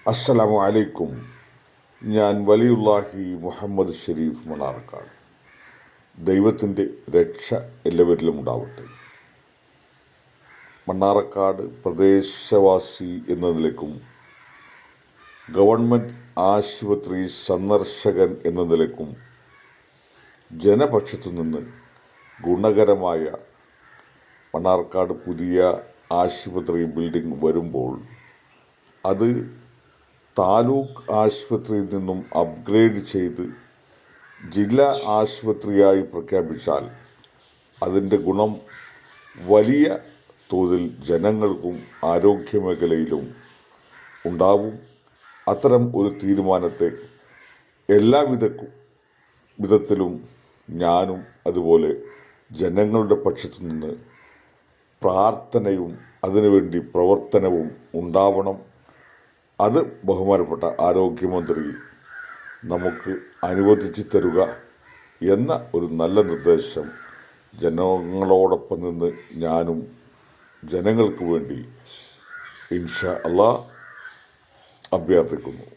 അസ്സലാമു അലൈക്കും. ഞാൻ വലിയുല്ലാഹി മുഹമ്മദ് ഷരീഫ് മണ്ണാർക്കാട്. ദൈവത്തിൻ്റെ രക്ഷ എല്ലാവരിലും ഉണ്ടാവട്ടെ. മണ്ണാർക്കാട് പ്രദേശവാസി എന്ന നിലയ്ക്കും ഗവൺമെൻറ് ആശുപത്രി സന്ദർശകൻ എന്ന നിലയ്ക്കും ജനപക്ഷത്തു നിന്ന് ഗുണകരമായ മണ്ണാർക്കാട് പുതിയ ആശുപത്രി ബിൽഡിംഗ് വരുമ്പോൾ അത് താലൂക്ക് ആശുപത്രിയിൽ നിന്നും അപ്ഗ്രേഡ് ചെയ്ത് ജില്ലാ ആശുപത്രിയായി പ്രഖ്യാപിച്ചാൽ അതിൻ്റെ ഗുണം വലിയ തോതിൽ ജനങ്ങൾക്കും ആരോഗ്യമേഖലയിലും ഉണ്ടാവും. അത്തരം ഒരു തീരുമാനത്തെ എല്ലാ വിധത്തിലും ഞാനും അതുപോലെ ജനങ്ങളുടെ പക്ഷത്തു നിന്ന് പ്രാർത്ഥനയും അതിനുവേണ്ടി പ്രവർത്തനവും ഉണ്ടാവണം. അത് ബഹുമാനപ്പെട്ട ആരോഗ്യമന്ത്രി നമുക്ക് അനുവദിച്ചു തരുക എന്ന ഒരു നല്ല നിർദ്ദേശം ജനങ്ങളോടൊപ്പം നിന്ന് ഞാനും ജനങ്ങൾക്ക് വേണ്ടി ഇൻഷാ അല്ലാഹ് അഭ്യർത്ഥിക്കുന്നു.